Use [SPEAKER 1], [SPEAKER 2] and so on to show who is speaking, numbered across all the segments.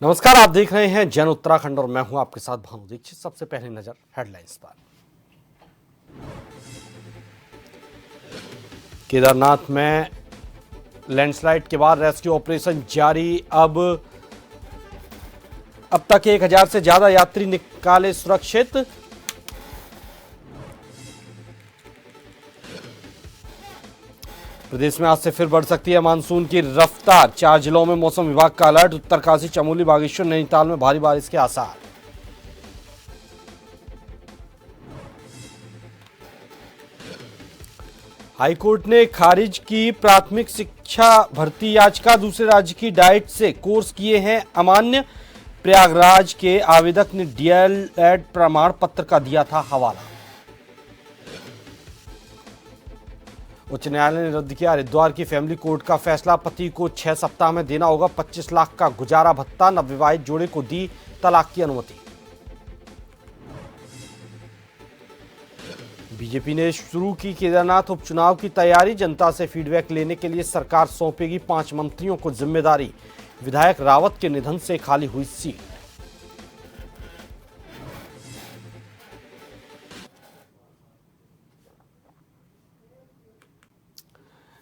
[SPEAKER 1] नमस्कार, आप देख रहे हैं जन उत्तराखंड और मैं हूं आपके साथ भानु दीक्षित। सबसे पहले नजर हेडलाइंस पर। केदारनाथ में लैंडस्लाइड के बाद रेस्क्यू ऑपरेशन जारी। अब तक 1000 से ज्यादा यात्री निकाले सुरक्षित। प्रदेश में आज से फिर बढ़ सकती है मानसून की रफ्तार। 4 जिलों में मौसम विभाग का अलर्ट। उत्तरकाशी, चमोली, बागेश्वर, नैनीताल में भारी बारिश के आसार। हाईकोर्ट ने खारिज की प्राथमिक शिक्षा भर्ती याचिका। दूसरे राज्य की डाइट से कोर्स किए हैं अमान्य। प्रयागराज के आवेदक ने डीएलएड प्रमाण पत्र का दिया था हवाला। उच्च न्यायालय ने रद्द किया हरिद्वार की फैमिली कोर्ट का फैसला। पति को 6 सप्ताह में देना होगा 25 लाख का गुजारा भत्ता। नवविवाहित जोड़े को दी तलाक की अनुमति। बीजेपी ने शुरू की केदारनाथ उपचुनाव की तैयारी। जनता से फीडबैक लेने के लिए सरकार सौंपेगी 5 मंत्रियों को जिम्मेदारी। विधायक रावत के निधन से खाली हुई सीट।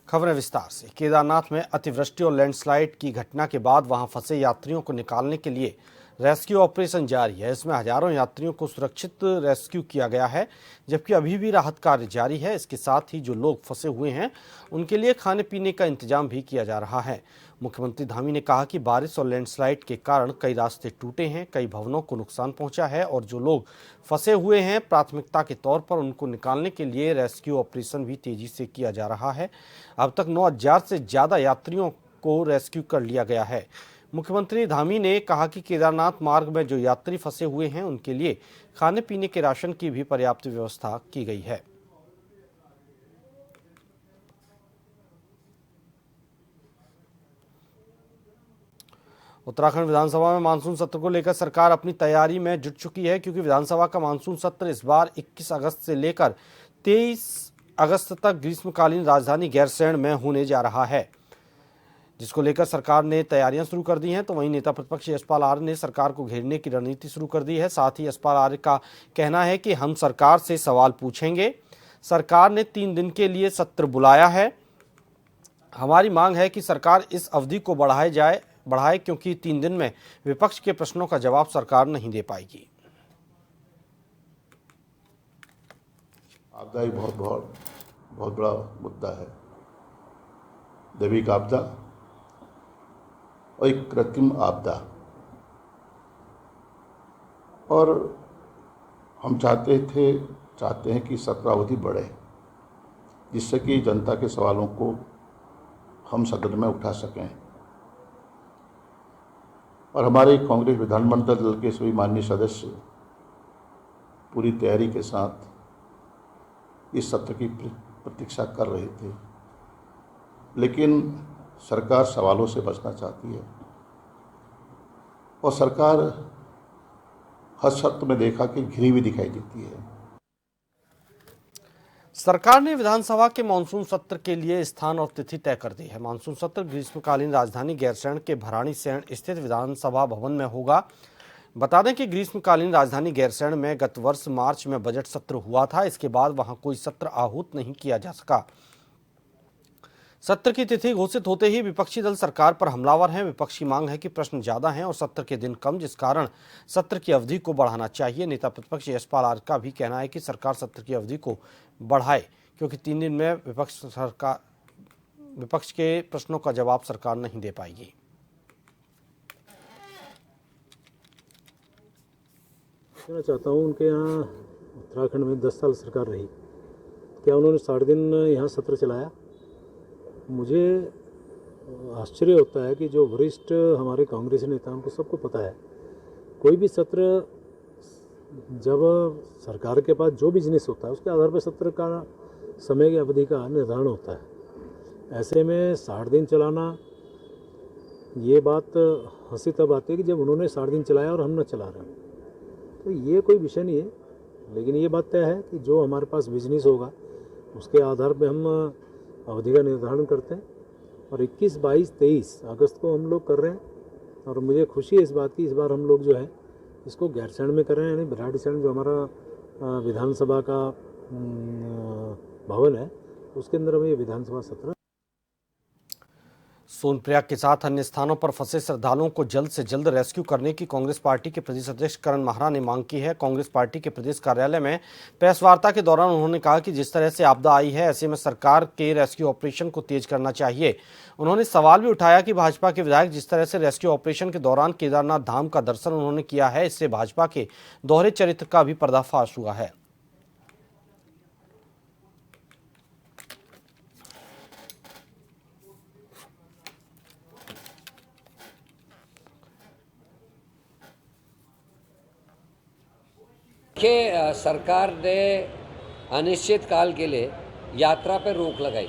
[SPEAKER 1] खबरें विस्तार से। केदारनाथ में अतिवृष्टि और लैंडस्लाइड की घटना के बाद वहां फंसे यात्रियों को निकालने के लिए रेस्क्यू ऑपरेशन जारी है। इसमें हजारों यात्रियों को सुरक्षित रेस्क्यू किया गया है, जबकि अभी भी राहत कार्य जारी है। इसके साथ ही जो लोग फंसे हुए हैं उनके लिए खाने पीने का इंतजाम भी किया जा रहा है। मुख्यमंत्री धामी ने कहा कि बारिश और लैंडस्लाइड के कारण कई रास्ते टूटे हैं, कई भवनों को नुकसान पहुंचा है और जो लोग फंसे हुए हैं प्राथमिकता के तौर पर उनको निकालने के लिए रेस्क्यू ऑपरेशन भी तेजी से किया जा रहा है। अब तक 9000 से ज्यादा यात्रियों को रेस्क्यू कर लिया गया है। मुख्यमंत्री धामी ने कहा कि केदारनाथ मार्ग में जो यात्री फंसे हुए हैं उनके लिए खाने पीने के राशन की भी पर्याप्त व्यवस्था की गई है। उत्तराखंड विधानसभा में मानसून सत्र को लेकर सरकार अपनी तैयारी में जुट चुकी है, क्योंकि विधानसभा का मानसून सत्र इस बार 21 अगस्त से लेकर 23 अगस्त तक ग्रीष्मकालीन राजधानी गैरसैंण में होने जा रहा है, जिसको लेकर सरकार ने तैयारियां शुरू कर दी हैं। तो वहीं नेता प्रतिपक्ष यशपाल आर्य ने सरकार को घेरने की रणनीति शुरू कर दी है। साथ ही यशपाल आर्य का कहना है कि हम सरकार से सवाल पूछेंगे। सरकार ने 3 दिन के लिए सत्र बुलाया है। हमारी मांग है कि सरकार इस अवधि को बढ़ाए, क्योंकि 3 दिन में विपक्ष के प्रश्नों का जवाब सरकार नहीं दे पाएगी।
[SPEAKER 2] आपदा ही बहुत बड़ा मुद्दा है। दैविक आपदा और एक कृत्रिम आपदा, और हम चाहते हैं कि सत्र अवधि बढ़े, जिससे कि जनता के सवालों को हम सदन में उठा सकें। और हमारे कांग्रेस विधानमंडल दल के सभी माननीय सदस्य पूरी तैयारी के साथ इस सत्र की प्रतीक्षा कर रहे थे, लेकिन सरकार सवालों से बचना चाहती है और सरकार हर सत्र में देखा कि घिरी हुई दिखाई देती है।
[SPEAKER 1] सरकार ने विधानसभा के मानसून सत्र के लिए स्थान और तिथि तय कर दी है। मानसून सत्र ग्रीष्मकालीन राजधानी गैरसैंण के भराड़ीसैंण स्थित विधानसभा भवन में होगा। बता दें कि ग्रीष्मकालीन राजधानी गैरसैंण में गत वर्ष मार्च में बजट सत्र हुआ था। इसके बाद वहां कोई सत्र आहूत नहीं किया जा सका। सत्र की तिथि घोषित होते ही विपक्षी दल सरकार पर हमलावर हैं। विपक्ष की मांग है कि प्रश्न ज्यादा हैं और सत्र के दिन कम, जिस कारण सत्र की अवधि को बढ़ाना चाहिए। नेता प्रतिपक्ष यशपाल आर्य का भी कहना है कि सरकार सत्र की अवधि को बढ़ाए, क्योंकि 3 दिन में विपक्ष के प्रश्नों का जवाब सरकार नहीं दे पाएगी।
[SPEAKER 3] कहना चाहता हूँ, उनके यहाँ उत्तराखंड में 10 साल सरकार रही, क्या उन्होंने 60 दिन यहाँ सत्र चलाया? मुझे आश्चर्य होता है कि जो वरिष्ठ हमारे कांग्रेस नेता, उनको सबको पता है कोई भी सत्र, जब सरकार के पास जो बिजनेस होता है उसके आधार पर सत्र का समय की अवधि का निर्धारण होता है। ऐसे में 60 दिन चलाना, ये बात हंसी तब आती है कि जब उन्होंने 60 दिन चलाया और हम न चला रहे, तो ये कोई विषय नहीं है। लेकिन ये बात तय है कि जो हमारे पास बिजनेस होगा उसके आधार पर हम अवधि का निर्धारण करते हैं। और 21, 22, 23 अगस्त को हम लोग कर रहे हैं और मुझे खुशी है इस बात की, इस बार हम लोग जो है इसको गैरसैंण में कर रहे हैं, यानी बिराड़ीसैंण जो हमारा विधानसभा का भवन है उसके अंदर हमें ये विधानसभा सत्र।
[SPEAKER 1] सोनप्रयाग के साथ अन्य स्थानों पर फंसे श्रद्धालुओं को जल्द से जल्द रेस्क्यू करने की कांग्रेस पार्टी के प्रदेश अध्यक्ष करण माहरा ने मांग की है। कांग्रेस पार्टी के प्रदेश कार्यालय में प्रेस वार्ता के दौरान उन्होंने कहा कि जिस तरह से आपदा आई है ऐसे में सरकार के रेस्क्यू ऑपरेशन को तेज करना चाहिए। उन्होंने सवाल भी उठाया कि भाजपा के विधायक जिस तरह से रेस्क्यू ऑपरेशन के दौरान केदारनाथ धाम का दर्शन उन्होंने किया है, इससे भाजपा के दोहरे चरित्र का भी पर्दाफाश हुआ है।
[SPEAKER 4] कि सरकार ने अनिश्चित काल के लिए यात्रा पर रोक लगाई,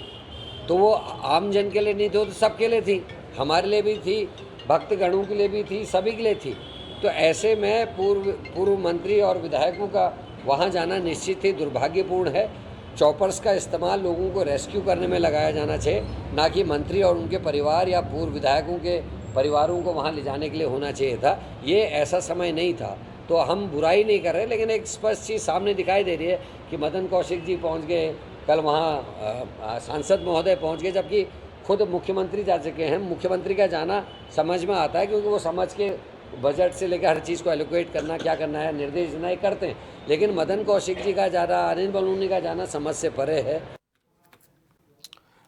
[SPEAKER 4] तो वो आम जन के लिए नहीं थी, तो सबके लिए थी, हमारे लिए भी थी, भक्तगणों के लिए भी थी, सभी के लिए थी। तो ऐसे में पूर्व मंत्री और विधायकों का वहाँ जाना निश्चित ही दुर्भाग्यपूर्ण है। चॉपर्स का इस्तेमाल लोगों को रेस्क्यू करने में लगाया जाना चाहिए, ना कि मंत्री और उनके परिवार या पूर्व विधायकों के परिवारों को वहाँ ले जाने के लिए होना चाहिए था। ये ऐसा समय नहीं था। तो हम बुराई नहीं कर रहे, लेकिन एक स्पष्ट चीज़ सामने दिखाई दे रही है कि मदन कौशिक जी पहुंच गए, कल वहाँ सांसद महोदय पहुंच गए, जबकि खुद मुख्यमंत्री जा चुके हैं। मुख्यमंत्री का जाना समझ में आता है, क्योंकि वो समझ के बजट से लेकर हर चीज़ को एलोकेट करना, क्या करना है, निर्देश देना, करते हैं। लेकिन मदन कौशिक जी का जाना, अनिल बलूनी का जाना समझ से परे है।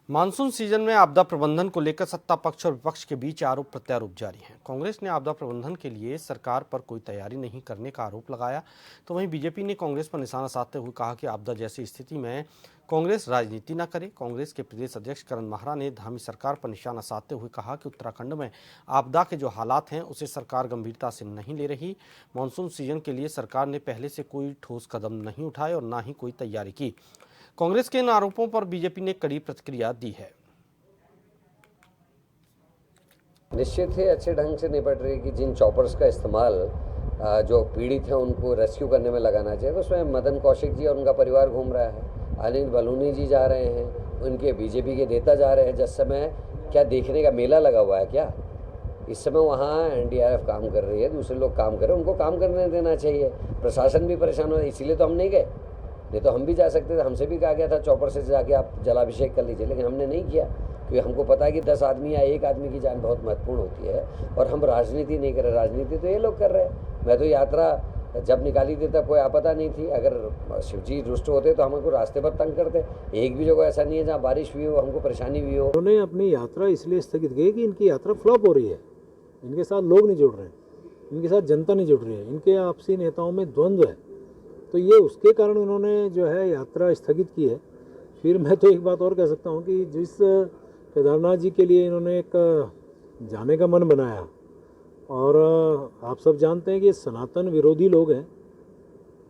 [SPEAKER 1] मानसून सीजन में आपदा प्रबंधन को लेकर सत्ता पक्ष और विपक्ष के बीच आरोप प्रत्यारोप जारी है। कांग्रेस ने आपदा प्रबंधन के लिए सरकार पर कोई तैयारी नहीं करने का आरोप लगाया, तो वहीं बीजेपी ने कांग्रेस पर निशाना साधते हुए कहा कि आपदा जैसी स्थिति में कांग्रेस राजनीति न करे। कांग्रेस के प्रदेश अध्यक्ष करण माहरा ने धामी सरकार पर निशाना साधते हुए कहा कि उत्तराखंड में आपदा के जो हालात हैं उसे सरकार गंभीरता से नहीं ले रही। मानसून सीजन के लिए सरकार ने पहले से कोई ठोस कदम नहीं उठाए और न ही कोई तैयारी की। कांग्रेस के इन आरोपों पर बीजेपी ने कड़ी प्रतिक्रिया दी है।
[SPEAKER 4] निश्चित ही अच्छे ढंग से निपट रही कि जिन चॉपर्स का इस्तेमाल जो पीड़ित हैं उनको रेस्क्यू करने में लगाना चाहिए, तो उसमें मदन कौशिक जी और उनका परिवार घूम रहा है, अनिल बलूनी जी जा रहे हैं, उनके बीजेपी के नेता जा रहे हैं। जिस समय क्या देखने का मेला लगा हुआ है क्या? इस समय वहाँ एनडीआरएफ काम कर रही है, दूसरे लोग काम कर रहे हैं, उनको काम करने देना चाहिए। प्रशासन भी परेशान हो, इसीलिए तो हम नहीं गए, नहीं तो हम भी जा सकते थे। हमसे भी कहा गया था चॉपर से जाके आप जलाभिषेक कर लीजिए, लेकिन हमने नहीं किया, क्योंकि हमको पता है कि 10 आदमी या 1 आदमी की जान बहुत महत्वपूर्ण होती है, और हम राजनीति नहीं कर रहे। राजनीति तो ये लोग कर रहे हैं। मैं तो यात्रा जब निकाली थी तब कोई आपदा नहीं थी। अगर शिवजी रुष्ट होते तो हमको रास्ते पर तंग करते। एक भी जगह ऐसा नहीं है जहाँ बारिश हुई हो, हमको परेशानी हुई हो।
[SPEAKER 3] उन्होंने अपनी यात्रा इसलिए स्थगित की कि इनकी यात्रा फ्लॉप हो रही है, इनके साथ लोग नहीं जुड़ रहे हैं, इनके साथ जनता नहीं जुड़ रही है, इनके आपसी नेताओं में द्वंद्व है, तो ये उसके कारण उन्होंने जो है यात्रा स्थगित की है। फिर मैं तो एक बात और कह सकता हूँ कि जिस केदारनाथ जी के लिए इन्होंने एक जाने का मन बनाया, और आप सब जानते हैं कि सनातन विरोधी लोग हैं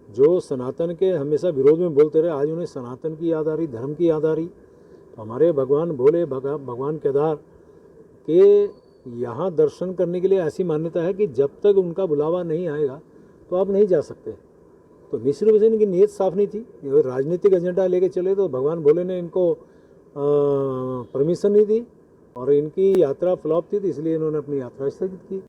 [SPEAKER 3] जो सनातन के हमेशा विरोध में बोलते रहे। आज उन्हें सनातन की याद आ रही, धर्म की याद आ रही। तो हमारे भगवान भोले भगवान केदार के यहाँ दर्शन करने के लिए ऐसी मान्यता है कि जब तक उनका बुलावा नहीं आएगा तो आप नहीं जा सकते। तो निश्चित रूप से इनकी नीयत साफ नहीं थी। अगर राजनीतिक एजेंडा लेके चले तो भगवान भोले ने इनको परमिशन नहीं दी, और इनकी यात्रा फ्लॉप थी, तो इसलिए इन्होंने अपनी यात्रा स्थगित की।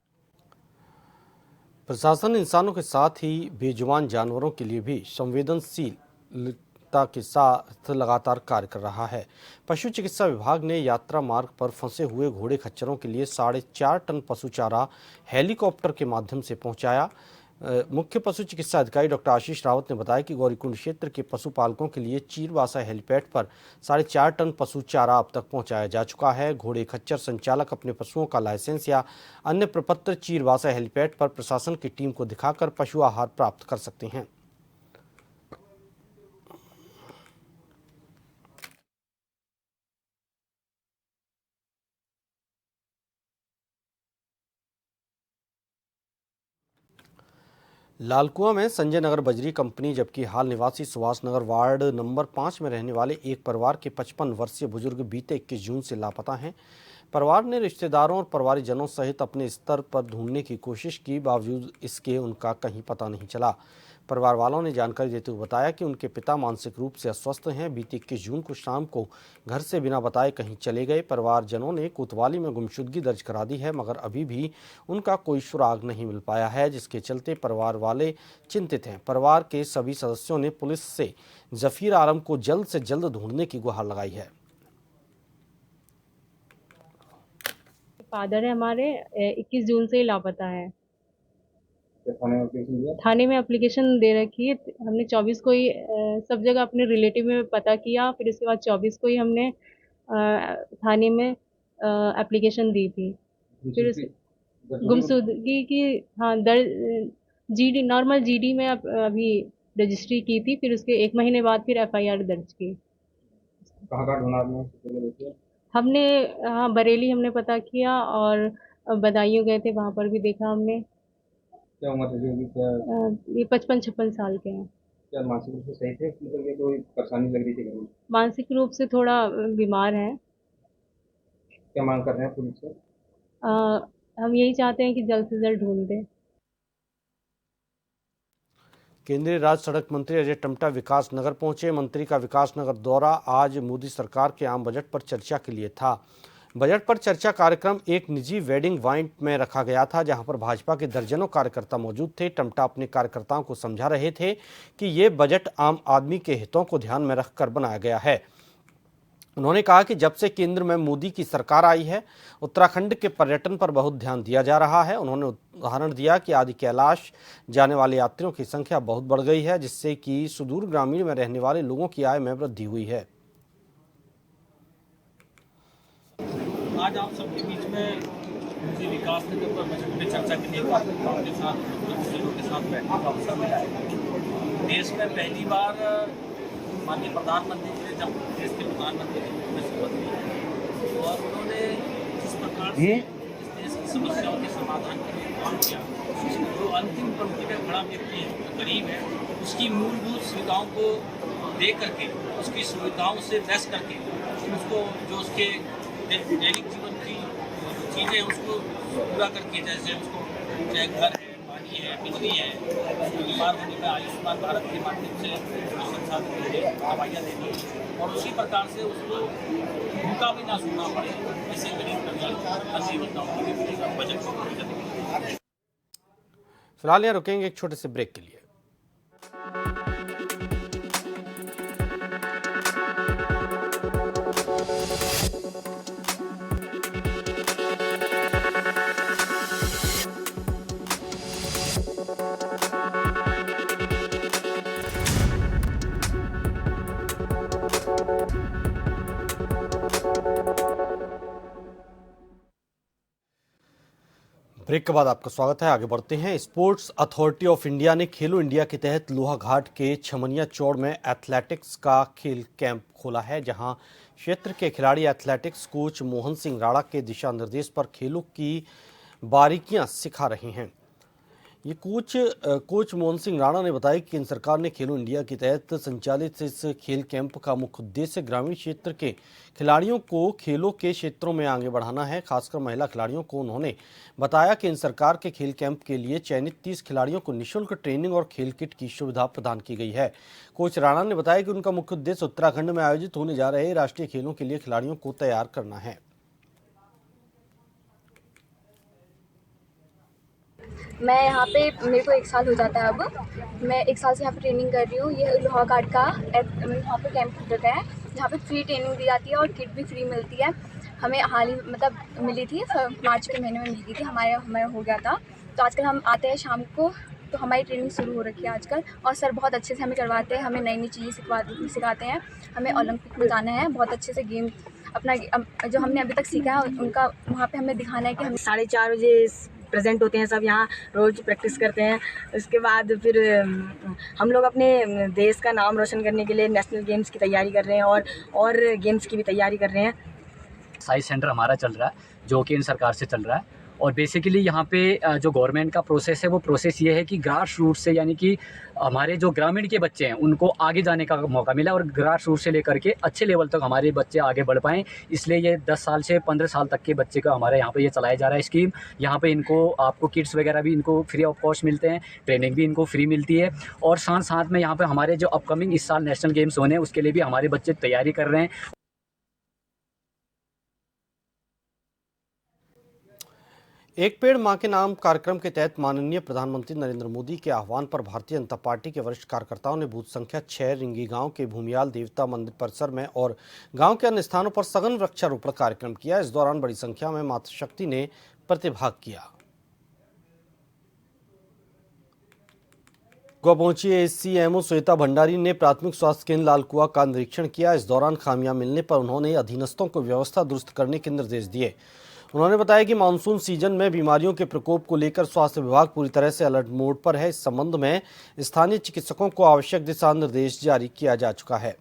[SPEAKER 1] प्रशासन इंसानों के साथ ही बेजुबान जानवरों के लिए भी संवेदनशीलता के साथ लगातार कार्य कर रहा है। पशु चिकित्सा विभाग ने यात्रा मार्ग पर फंसे हुए घोड़े खच्चरों के लिए 4.5 टन पशु चारा हेलीकॉप्टर के माध्यम से पहुंचाया। मुख्य पशु चिकित्सा अधिकारी डॉक्टर आशीष रावत ने बताया कि गौरीकुंड क्षेत्र के पशुपालकों के लिए चीरवासा हेलीपैड पर 4.5 टन पशु चारा अब तक पहुंचाया जा चुका है। घोड़े खच्चर संचालक अपने पशुओं का लाइसेंस या अन्य प्रपत्र चीरवासा हेलीपैड पर प्रशासन की टीम को दिखाकर पशु आहार प्राप्त कर सकते हैं। लालकुआं में संजय नगर बजरी कंपनी, जबकि हाल निवासी सुभाष नगर वार्ड नंबर 5 में रहने वाले एक परिवार के 55 वर्षीय बुजुर्ग बीते 21 जून से लापता हैं। परिवार ने रिश्तेदारों और परिवारजनों सहित अपने स्तर पर ढूंढने की कोशिश की, बावजूद इसके उनका कहीं पता नहीं चला। परिवार वालों ने जानकारी देते हुए बताया कि उनके पिता मानसिक रूप से अस्वस्थ हैं। बीती 21 जून को शाम को घर से बिना बताए कहीं चले गए। परिवारजनों ने कोतवाली में गुमशुदगी दर्ज करा दी है, मगर अभी भी उनका कोई सुराग नहीं मिल पाया है, जिसके चलते परिवार वाले चिंतित हैं। परिवार के सभी सदस्यों ने पुलिस से जफीर आलम को जल्द से जल्द ढूंढने की गुहार लगाई है।
[SPEAKER 5] फादर है हमारे 21 जून से ही लापता है। थाने में एप्लीकेशन दे रखी है हमने। 24 को ही सब जगह अपने रिलेटिव में पता किया, फिर उसके बाद 24 को ही हमने थाने में एप्लीकेशन दी थी। फिर गुमशुदगी की दर्ज जीडी नॉर्मल जीडी में अभी रजिस्ट्री की थी। फिर उसके 1 महीने बाद फिर एफआईआर दर्ज की।
[SPEAKER 6] कहाँ ढूंढा आपने?
[SPEAKER 5] हमने बरेली हमने पता किया और बदायूं गए थे, वहाँ पर भी देखा हमने।
[SPEAKER 6] क्या उम्र थी? क्या
[SPEAKER 5] ये 55-56 साल के हैं।
[SPEAKER 6] क्या मानसिक रूप से सही थे? मतलब ये कोई परेशानी लग रही थी घर में?
[SPEAKER 5] मानसिक रूप से थोड़ा बीमार हैं।
[SPEAKER 6] क्या मांग कर रहे हैं पुलिस से?
[SPEAKER 5] हम यही चाहते हैं कि जल्द से जल्द ढूंढ दें।
[SPEAKER 1] केंद्रीय राज्य सड़क मंत्री अजय टम्टा विकास नगर पहुंचे। मंत्री का विकास नगर दौरा आज मोदी सरकार के आम बजट पर चर्चा के लिए था। बजट पर चर्चा कार्यक्रम एक निजी वेडिंग इवेंट में रखा गया था, जहां पर भाजपा के दर्जनों कार्यकर्ता मौजूद थे। टम्टा अपने कार्यकर्ताओं को समझा रहे थे कि ये बजट आम आदमी के हितों को ध्यान में रखकर बनाया गया है। उन्होंने कहा कि जब से केंद्र में मोदी की सरकार आई है, उत्तराखंड के पर्यटन पर बहुत ध्यान दिया जा रहा है। उन्होंने उदाहरण दिया कि आदि कैलाश जाने वाले यात्रियों की संख्या बहुत बढ़ गई है, जिससे कि सुदूर ग्रामीण में रहने वाले लोगों की आय में वृद्धि हुई है।
[SPEAKER 7] आज आप सबके बीच में मुझे विकास नगर पर बजट पे चर्चा के लिए आपके साथ के साथ बैठने का अवसर मिला है। देश में पहली बार माननीय प्रधानमंत्री जी ने जब देश के प्रधानमंत्री के रूप में शपथ ली और उन्होंने जिस प्रकार से इस देश की समस्याओं के समाधान के लिए काम किया, जो अंतिम पंक्ति में खड़ा व्यक्ति है, गरीब है, उसकी मूलभूत सुविधाओं को दे करके, उसकी सुविधाओं से लैस करके उसको जो उसके दैनिक जीवन की चीज़ें उसको पूरा करके, जैसे उसको चाहे घर है, पानी है, बिजली है, उसको बीमार होने में आयुष्मान भारत के माध्यम से संसाधन देने, दवाइयाँ देनी, और उसी प्रकार से उसको भूखा भी ना सोना पड़े, ऐसे गरीब कल्याण ऐसी योजनाओं के लिए बजट को।
[SPEAKER 1] फिलहाल यहाँ रुकेंगे एक छोटे से ब्रेक के लिए। ब्रेक के बाद आपका स्वागत है। आगे बढ़ते हैं। स्पोर्ट्स अथॉरिटी ऑफ इंडिया ने खेलो इंडिया के तहत लोहाघाट के छमनिया चौड़ में एथलेटिक्स का खेल कैंप खोला है, जहां क्षेत्र के खिलाड़ी एथलेटिक्स कोच मोहन सिंह राणा के दिशा निर्देश पर खेलों की बारीकियां सिखा रहे हैं। ये कोच मोहन सिंह राणा ने बताया कि केंद्र सरकार ने खेलो इंडिया के तहत संचालित इस खेल कैंप का मुख्य उद्देश्य ग्रामीण क्षेत्र के खिलाड़ियों को खेलों के क्षेत्रों में आगे बढ़ाना है, खासकर महिला खिलाड़ियों को। उन्होंने बताया कि केंद्र सरकार के खेल कैंप के लिए चयनित 30 खिलाड़ियों को निःशुल्क ट्रेनिंग और खेल किट की सुविधा प्रदान की गई है। कोच राणा ने बताया कि उनका मुख्य उद्देश्य उत्तराखंड में आयोजित होने जा रहे राष्ट्रीय खेलों के लिए खिलाड़ियों को तैयार करना है।
[SPEAKER 8] मैं यहाँ पे मेरे को 1 साल हो जाता है। अब मैं 1 साल से यहाँ पे ट्रेनिंग कर रही हूँ। ये लोहाघाट का यहाँ पे कैंप होता है, जहाँ पे फ्री ट्रेनिंग दी जाती है और किट भी फ्री मिलती है। हमें हाल ही मतलब मिली थी, मार्च के महीने में मिली थी, हमारा हो गया था। तो आजकल हम आते हैं शाम को, तो हमारी ट्रेनिंग शुरू हो रखी है आजकल, और सर बहुत अच्छे से हमें करवाते हैं, हमें नई नई चीज़ें सिखाते हैं। हमें ओलंपिक में जाना है, बहुत अच्छे से गेम अपना जो हमने अभी तक सीखा है उनका वहाँ पे हमें दिखाना है कि हम
[SPEAKER 9] 4:30 बजे प्रेजेंट होते हैं सब, यहाँ रोज़ प्रैक्टिस करते हैं। उसके बाद फिर हम लोग अपने देश का नाम रोशन करने के लिए नेशनल गेम्स की तैयारी कर रहे हैं और गेम्स की भी तैयारी कर रहे हैं।
[SPEAKER 10] साइंस सेंटर हमारा चल रहा है, जो केंद्र सरकार से चल रहा है, और बेसिकली यहाँ पे जो गवर्नमेंट का प्रोसेस है वो प्रोसेस ये है कि ग्रास रूट से, यानी कि हमारे जो ग्रामीण के बच्चे हैं उनको आगे जाने का मौका मिला और ग्रास रूट से लेकर के अच्छे लेवल तक हमारे बच्चे आगे बढ़ पाएँ। इसलिए ये 10 साल से 15 साल तक के बच्चे का हमारे यहाँ पे ये चलाया जा रहा है स्कीम। यहाँ पे इनको आपको किट्स वगैरह भी इनको फ्री ऑफ कॉस्ट मिलते हैं, ट्रेनिंग भी इनको फ्री मिलती है और साथ साथ में यहाँ पे हमारे जो अपकमिंग इस साल नेशनल गेम्स होने हैं उसके लिए भी हमारे बच्चे तैयारी कर रहे हैं।
[SPEAKER 1] एक पेड़ मां के नाम कार्यक्रम के तहत माननीय प्रधानमंत्री नरेंद्र मोदी के आह्वान पर भारतीय जनता पार्टी के वरिष्ठ कार्यकर्ताओं ने बूथ संख्या 6 रिंगी गांव के भूमियाल देवता मंदिर परिसर में और गांव के अन्य स्थानों पर सघन वृक्षारोपण कार्यक्रम किया। इस दौरान बड़ी संख्या में मातृशक्ति ने प्रतिभाग किया। गोवा पहुंची एससीएमओ श्वेता भंडारी ने प्राथमिक स्वास्थ्य केंद्र लालकुआ का निरीक्षण किया। इस दौरान खामियां मिलने पर उन्होंने अधीनस्थों को व्यवस्था दुरुस्त करने के निर्देश दिए। उन्होंने बताया कि मानसून सीजन में बीमारियों के प्रकोप को लेकर स्वास्थ्य विभाग पूरी तरह से अलर्ट मोड पर है। इस संबंध में स्थानीय चिकित्सकों को आवश्यक दिशा निर्देश जारी किया जा चुका है।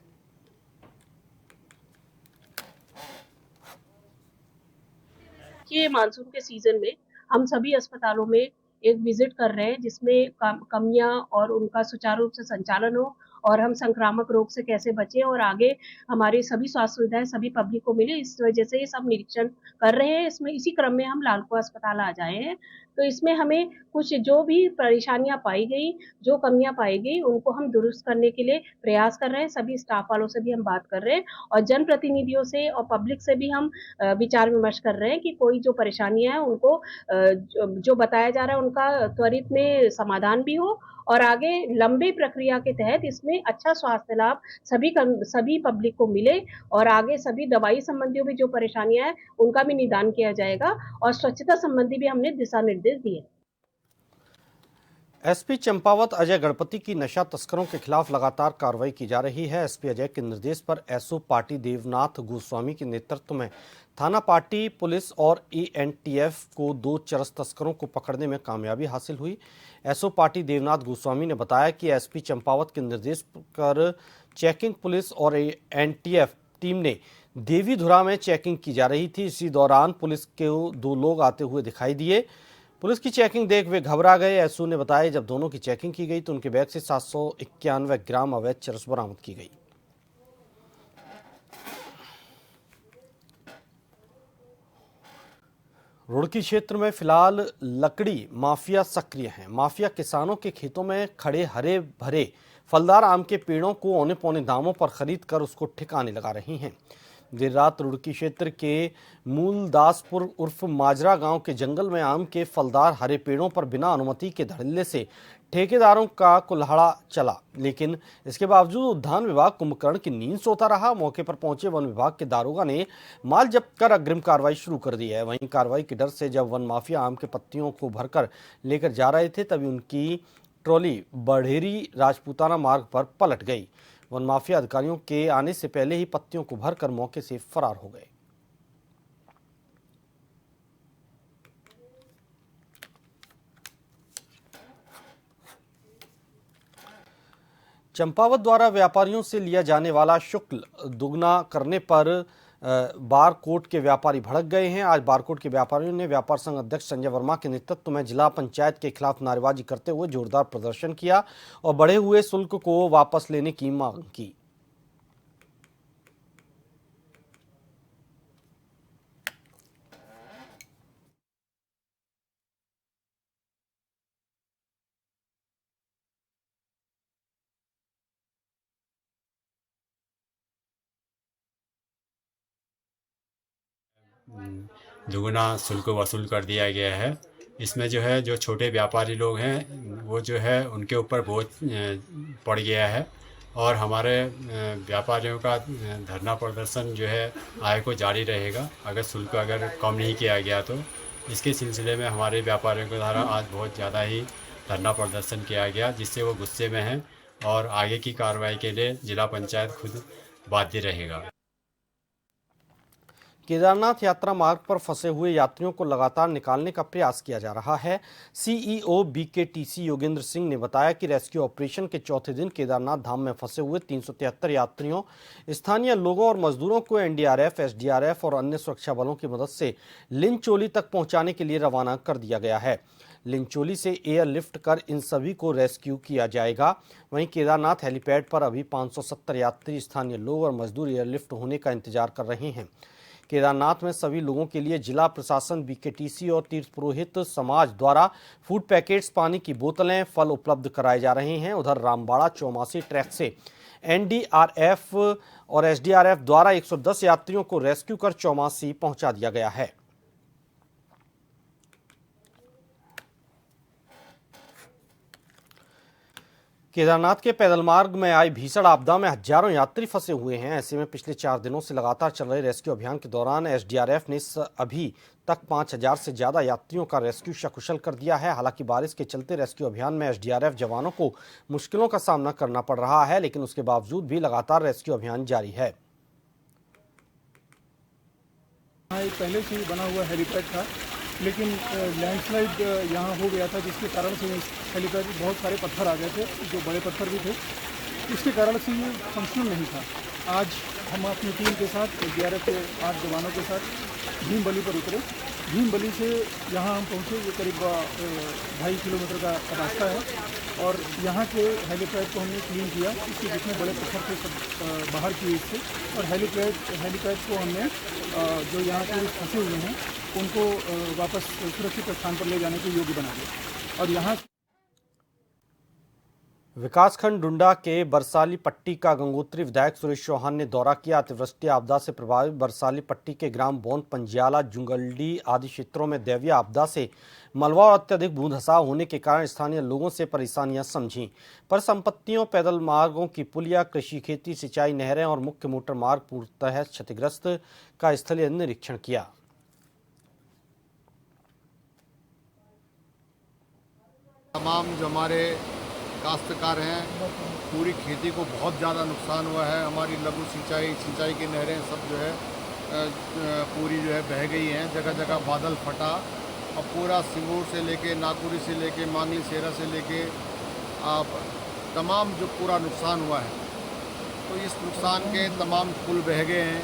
[SPEAKER 11] ये मानसून के सीजन में हम सभी अस्पतालों में एक विजिट कर रहे हैं जिसमें कमियां और उनका सुचारू रूप से संचालन हो और हम संक्रामक रोग से कैसे बचें और आगे हमारी सभी स्वास्थ्य सुविधाएं सभी पब्लिक को मिले, इस वजह से ये सब निरीक्षण कर रहे हैं। इसमें इसी क्रम में हम लालकुआ अस्पताल आ जाए हैं, तो इसमें हमें कुछ जो भी परेशानियां पाई गई, जो कमियां पाई गई, उनको हम दुरुस्त करने के लिए प्रयास कर रहे हैं। सभी स्टाफ वालों से भी हम बात कर रहे हैं और जनप्रतिनिधियों से और पब्लिक से भी हम विचार विमर्श कर रहे हैं कि कोई जो परेशानियां हैं उनको जो बताया जा रहा है उनका त्वरित में समाधान भी हो और आगे लंबे प्रक्रिया के तहत इसमें अच्छा स्वास्थ्य लाभ सभी पब्लिक को मिले और आगे सभी दवाई संबंधी भी जो परेशानियां हैं उनका भी निदान किया जाएगा और स्वच्छता संबंधी भी हमने दिशा निर्देश दिए।
[SPEAKER 1] एसपी चंपावत अजय गणपति की नशा तस्करों के खिलाफ लगातार कार्रवाई की जा रही है। एसपी अजय के निर्देश पर एसओ पार्टी देवनाथ गोस्वामी के नेतृत्व में थाना पार्टी पुलिस और एएनटीएफ को 2 चरस तस्करों को पकड़ने में कामयाबी हासिल हुई। एसओ पार्टी देवनाथ गोस्वामी ने बताया कि एसपी चंपावत के निर्देश पर चेकिंग पुलिस और एएनटीएफ टीम ने देवीधुरा में चेकिंग की जा रही थी। इसी दौरान पुलिस के 2 लोग आते हुए दिखाई दिए। पुलिस की चेकिंग देख वे घबरा गए। एसओ ने बताया जब दोनों की चेकिंग की गई तो उनके बैग से 791 ग्राम अवैध चरस बरामद की गई। रुड़की क्षेत्र में फिलहाल लकड़ी माफिया सक्रिय हैं। माफिया किसानों के खेतों में खड़े हरे भरे फलदार आम के पेड़ों को औने पौने दामों पर खरीद कर उसको ठिकाने लगा रही हैं। देर रात रुड़की क्षेत्र के मूलदासपुर उर्फ माजरा गांव के जंगल में आम के फलदार हरे पेड़ों पर बिना अनुमति के धड़ल्ले से ठेकेदारों का कुल्हाड़ा चला, लेकिन इसके बावजूद उद्यान विभाग कुंभकर्ण की नींद सोता रहा। मौके पर पहुंचे वन विभाग के दारोगा ने माल जब्त कर अग्रिम कार्रवाई शुरू कर दी है। वहीं कार्रवाई के डर से जब वन माफिया आम के पत्तियों को भरकर लेकर जा रहे थे तभी उनकी ट्रॉली बढ़ेरी राजपूताना मार्ग पर पलट गई। वन माफिया अधिकारियों के आने से पहले ही पत्तियों को भरकर मौके से फरार हो गए। चंपावत द्वारा व्यापारियों से लिया जाने वाला शुल्क दुगना करने पर बारकोट के व्यापारी भड़क गए हैं। आज बारकोट के व्यापारियों ने व्यापार संघ अध्यक्ष संजय वर्मा के नेतृत्व में जिला पंचायत के खिलाफ नारेबाजी करते हुए जोरदार प्रदर्शन किया और बढ़े हुए शुल्क को वापस लेने की मांग की।
[SPEAKER 12] दुगना शुल्क वसूल कर दिया गया है। इसमें जो है जो छोटे व्यापारी लोग हैं वो जो है उनके ऊपर बोझ पड़ गया है और हमारे व्यापारियों का धरना प्रदर्शन जो है आगे को जारी रहेगा अगर शुल्क कम नहीं किया गया तो। इसके सिलसिले में हमारे व्यापारियों के द्वारा आज बहुत ज़्यादा ही धरना प्रदर्शन किया गया जिससे वो गुस्से में हैं और आगे की कार्रवाई के लिए जिला पंचायत खुद बाध्य रहेगा।
[SPEAKER 1] केदारनाथ यात्रा मार्ग पर फंसे हुए यात्रियों को लगातार निकालने का प्रयास किया जा रहा है। सीईओ बीकेटीसी योगेंद्र सिंह ने बताया कि रेस्क्यू ऑपरेशन के चौथे दिन केदारनाथ धाम में फंसे हुए 373 यात्रियों, स्थानीय लोगों और मजदूरों को एनडीआरएफ, एसडीआरएफ और अन्य सुरक्षा बलों की मदद से लिंचोली तक पहुंचाने के लिए रवाना कर दिया गया है। लिंचोली से एयरलिफ्ट कर इन सभी को रेस्क्यू किया जाएगा। वहीं केदारनाथ हेलीपैड पर अभी 570 यात्री, स्थानीय लोग और मजदूर एयरलिफ्ट होने का इंतजार कर रहे हैं। केदारनाथ में सभी लोगों के लिए जिला प्रशासन, बीकेटीसी और तीर्थ पुरोहित समाज द्वारा फूड पैकेट्स, पानी की बोतलें, फल उपलब्ध कराए जा रहे हैं। उधर रामबाड़ा चौमासी ट्रैक से एनडीआरएफ और एसडीआरएफ द्वारा 110 यात्रियों को रेस्क्यू कर चौमासी पहुंचा दिया गया है। केदारनाथ के पैदल मार्ग में आई भीषण आपदा में हजारों यात्री फंसे हुए हैं। ऐसे में पिछले 4 दिनों से लगातार चल रहे रेस्क्यू अभियान के दौरान एसडीआरएफ ने अभी तक 5000 से ज्यादा यात्रियों का रेस्क्यू सकुशल कर दिया है। हालांकि बारिश के चलते रेस्क्यू अभियान में एसडीआरएफ जवानों को मुश्किलों का सामना करना पड़ रहा है, लेकिन उसके बावजूद भी लगातार रेस्क्यू अभियान जारी है।
[SPEAKER 13] एक पहले से ही बना हुआ हेलीपैड था, लेकिन लैंडस्लाइड यहाँ हो गया था, जिसके कारण से हेलीपैड में बहुत सारे पत्थर आ गए थे, जो बड़े पत्थर भी थे। इसके कारण से ये फंक्शनल नहीं था। आज हम अपनी टीम के साथ, एसडीआरएफ के 8 जवानों के साथ भीमबली पर उतरे। भीमबली से यहाँ हम पहुँचे, ये करीब 2.5 किलोमीटर का रास्ता है, और यहाँ के हेलीपैड को हमने क्लीन किया। इसके जितने बड़े पत्थर थे सब बाहर किए इससे, और हेलीपैड को हमने जो यहाँ के फंसे हुए हैं उनको वापस सुरक्षित स्थान पर ले जाने के योग्य बना दिया। और यहाँ
[SPEAKER 1] विकासखंड डुंडा के बरसाली पट्टी का गंगोत्री विधायक सुरेश चौहान ने दौरा किया। अतिवृष्टि आपदा से प्रभावित बरसाली पट्टी के ग्राम बोंद, पंजियाला, जुंगलडी आदि क्षेत्रों में दैवीय आपदा से मलबा और अत्यधिक भूधसाव होने के कारण स्थानीय लोगों से परेशानियां समझीं। पर संपत्तियों, पैदल मार्गों की पुलिया, कृषि, खेती, सिंचाई, नहरें और मुख्य मोटर मार्ग पूर्णतः क्षतिग्रस्त का स्थलीय निरीक्षण किया।
[SPEAKER 14] तमाम जो हमारे काश्तकार हैं, पूरी खेती को बहुत ज़्यादा नुकसान हुआ है। हमारी लघु सिंचाई की नहरें सब जो है पूरी जो है बह गई हैं। जगह जगह बादल फटा, और पूरा सिंगूर से लेके नाकुरी से लेके मांगली सेरा से लेके तमाम जो पूरा नुकसान हुआ है, तो इस नुकसान के तमाम पुल बह गए हैं।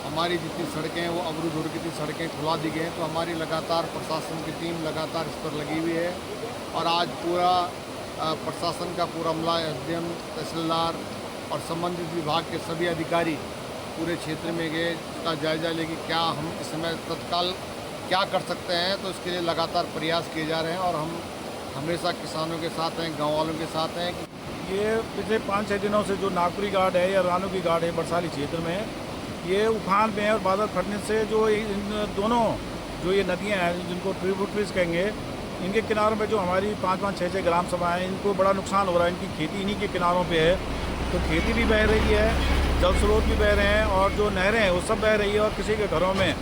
[SPEAKER 14] हमारी जितनी सड़कें हैं वो अवरुद्ध हो रही थी, सड़कें खुला दी गई हैं। तो हमारी लगातार प्रशासन की टीम लगातार इस पर लगी हुई है, और आज पूरा प्रशासन का पूरा अमला, एसडीएम, तहसीलदार और संबंधित विभाग के सभी अधिकारी पूरे क्षेत्र में गए, इसका जायजा ले कि क्या हम इस समय तत्काल क्या कर सकते हैं। तो इसके लिए लगातार प्रयास किए जा रहे हैं, और हम हमेशा किसानों के साथ हैं, गाँव वालों के साथ हैं।
[SPEAKER 13] ये पिछले 5-6 दिनों से जो नागपुरी घाट है या रानू की घाट है बरसाली क्षेत्र में, ये उफान में और बादल फटने से जो इन दोनों जो ये नदियाँ हैं, जिनको ट्रिब्यूटरीज कहेंगे, इनके किनारों पे जो हमारी 5-5, 6-6 ग्राम सभाएँ हैं, इनको बड़ा नुकसान हो रहा है। इनकी खेती इन्हीं के किनारों पे है, तो खेती भी बह रही है, जल स्रोत भी बह रहे हैं, और जो नहरें हैं वो सब बह रही है, और किसी के घरों में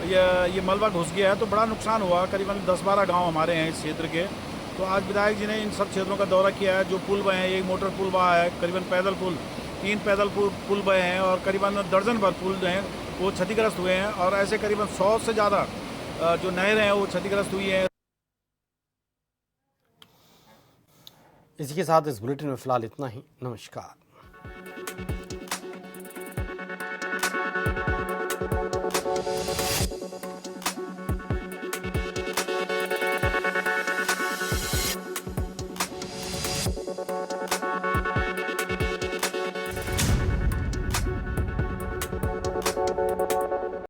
[SPEAKER 13] ये मलबा घुस गया है, तो बड़ा नुकसान हुआ। करीबन 10-12 गाँव हमारे हैं इस क्षेत्र के। तो आज विधायक जी ने इन सब क्षेत्रों का दौरा किया है। जो पुल बहे हैं, एक मोटर पुल बहा है, करीबन पैदल पुल 3 पैदल पुल बहे हैं, और करीबन दर्जन भर पुल जो हैं वो क्षतिग्रस्त हुए हैं, और ऐसे करीबन 100 से ज़्यादा जो नहरें हैं वो क्षतिग्रस्त हुई हैं।
[SPEAKER 1] इसी के साथ इस बुलेटिन में फिलहाल इतना ही। नमस्कार।